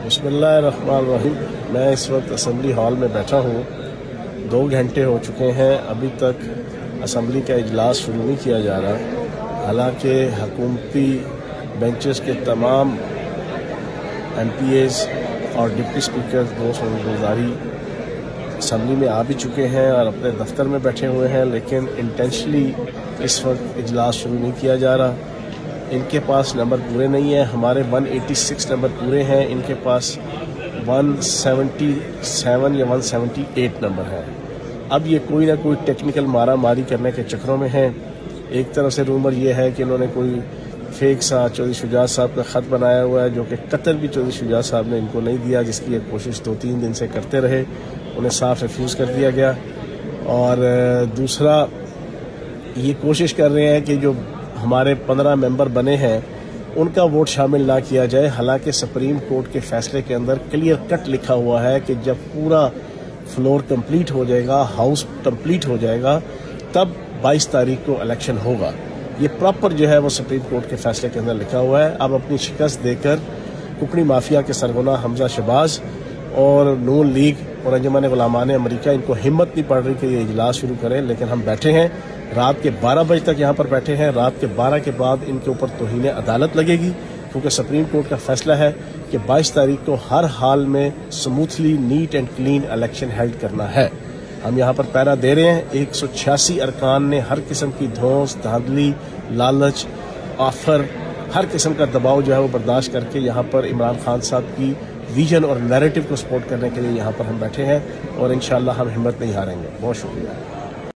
बिस्मिल्लाहिर्रहमानिर्रहीम। मैं इस वक्त असम्बली हॉल में बैठा हूँ। 2 घंटे हो चुके हैं, अभी तक असम्बली का इजलास शुरू नहीं किया जा रहा। हालांकि हुकूमती बेंचेस के तमाम MPAs और डिप्टी स्पीकर दोस्त गुजारी असम्बली में आ भी चुके हैं और अपने दफ्तर में बैठे हुए हैं, लेकिन इंटेंशनली इस वक्त इजलास शुरू नहीं किया जा रहा। इनके पास नंबर पूरे नहीं है, हमारे 186 नंबर पूरे हैं, इनके पास 177 या 178 नंबर है। अब ये कोई ना कोई टेक्निकल मारा मारी करने के चक्करों में हैं। एक तरफ से रूमर ये है कि इन्होंने कोई फेक सा चौधरी शुजात साहब का ख़त बनाया हुआ है, जो कि कतल भी चौधरी शुजात साहब ने इनको नहीं दिया, जिसकी एक कोशिश 2-3 दिन से करते रहे, उन्हें साफ रिफ्यूज़ कर दिया गया। और दूसरा ये कोशिश कर रहे हैं कि जो हमारे 15 मेंबर बने हैं उनका वोट शामिल ना किया जाए। हालांकि सुप्रीम कोर्ट के फैसले के अंदर क्लियर कट लिखा हुआ है कि जब पूरा फ्लोर कंप्लीट हो जाएगा, हाउस कंप्लीट हो जाएगा, तब 22 तारीख को इलेक्शन होगा। ये प्रॉपर जो है वो सुप्रीम कोर्ट के फैसले के अंदर लिखा हुआ है। अब अपनी शिकस्त देकर कुकड़ी माफिया के सरगना हमजा शहबाज और नून लीग और अंजुमन गुलामान अमरीका, इनको हिम्मत नहीं पड़ रही कि ये इजलास शुरू करें, लेकिन हम बैठे हैं। रात के 12 बजे तक यहाँ पर बैठे हैं। रात के 12 के बाद इनके ऊपर तौहीन अदालत लगेगी, क्योंकि सुप्रीम कोर्ट का फैसला है कि 22 तारीख को हर हाल में smoothly neat and clean election held करना है। हम यहाँ पर पैरा दे रहे हैं। 186 अरकान ने हर किस्म की धौंस, धांधली, लालच, ऑफर, हर किस्म का दबाव जो है वो बर्दाश्त करके यहाँ पर इमरान खान साहब की विजन और नैरेटिव को सपोर्ट करने के लिए यहाँ पर हम बैठे हैं, और इंशाअल्लाह हम हिम्मत नहीं हारेंगे। बहुत शुक्रिया।